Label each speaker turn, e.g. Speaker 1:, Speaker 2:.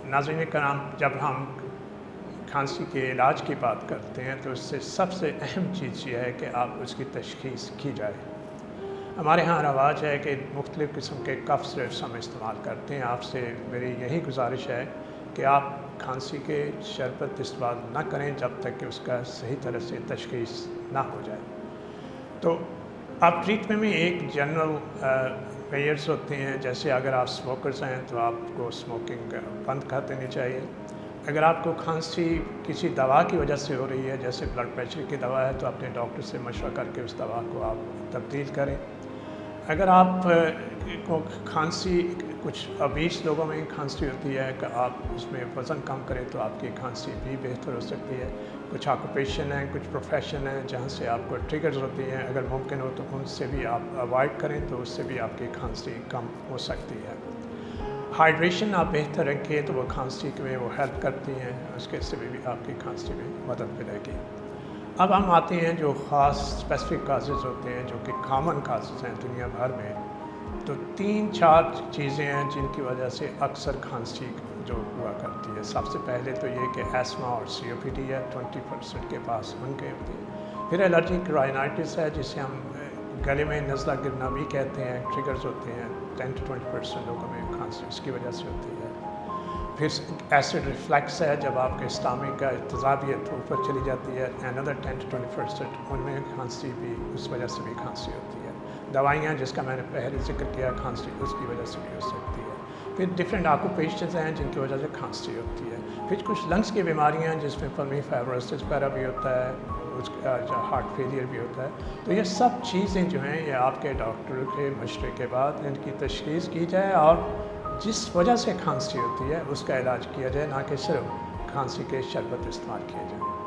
Speaker 1: नाज़रीन कराम, जब हम खांसी के इलाज की बात करते हैं तो उससे सबसे अहम चीज़ ये है कि आप उसकी तशख़ीस की जाए। हमारे यहाँ रवाज है कि मुख्तलिफ़ किस्म के कफ़ सिरप्स हम इस्तेमाल करते हैं। आपसे मेरी यही गुजारिश है कि आप खांसी के शरबत इस्तेमाल ना करें जब तक कि उसका सही तरह से तशख़ीस ना हो जाए। तो आप ट्रीटमेंट में एक जनरल मेजर्स होते हैं, जैसे अगर आप स्मोकर्स हैं तो आपको स्मोकिंग बंद कर देनी चाहिए। अगर आपको खांसी किसी दवा की वजह से हो रही है, जैसे ब्लड प्रेशर की दवा है, तो अपने डॉक्टर से मशवरा करके उस दवा को आप तब्दील करें। अगर आप को खांसी, कुछ ओबीस लोगों में खांसी होती है कि आप उसमें वज़न कम करें तो आपकी खांसी भी बेहतर हो सकती है। कुछ ऑक्यूपेशन है, कुछ प्रोफेशन है जहाँ से आपको ट्रिगर्स होती हैं, अगर मुमकिन हो तो उनसे भी आप अवॉइड करें तो उससे भी आपकी खांसी कम हो सकती है। हाइड्रेशन आप बेहतर रखें तो वो खांसी में वो हेल्प करती हैं, उसके से भी आपकी खांसी में मदद मिलेगी। अब हम आते हैं जो ख़ास स्पेसिफिक काजेज़ होते हैं जो कि कॉमन काजेज़ हैं दुनिया भर में। तो 3-4 चीज़ें हैं जिनकी वजह से अक्सर खांसी जो हुआ करती है। सबसे पहले तो ये कि एस्मा और COPD है, 20% के पास उनके होती है। फिर एलर्जिक राइनाइटिस है जिसे हम गले में नज़ला गिरना भी कहते हैं, ट्रिगर्स होते हैं। 10-20% लोगों में खांसी उसकी वजह से होती है। फिर एसिड रिफ्लेक्स है, जब आपके स्टमक का तेज़ाबियत ऊपर चली जाती है, अनदर 10-20% उनमें खांसी भी उस वजह से भी खांसी होती है। दवाइयाँ जिसका मैंने पहले ज़िक्र किया खांसी उसकी वजह से भी हो सकती है। फिर डिफरेंट ऑक्यूपेशंस हैं जिनकी वजह से खांसी होती है। फिर कुछ लंग्स की बीमारियाँ हैं जिसमें पल्मोनरी फाइब्रोसिस वगैरह भी होता है, उसका जो हार्ट फेलियर भी होता है। तो ये सब चीज़ें जो हैं ये आपके डॉक्टर के मशवरे के बाद इनकी तशख़ीस की जाए और जिस वजह से खांसी होती है उसका इलाज किया जाए, ना कि सिर्फ खांसी के शरबत इस्तेमाल किए जाए।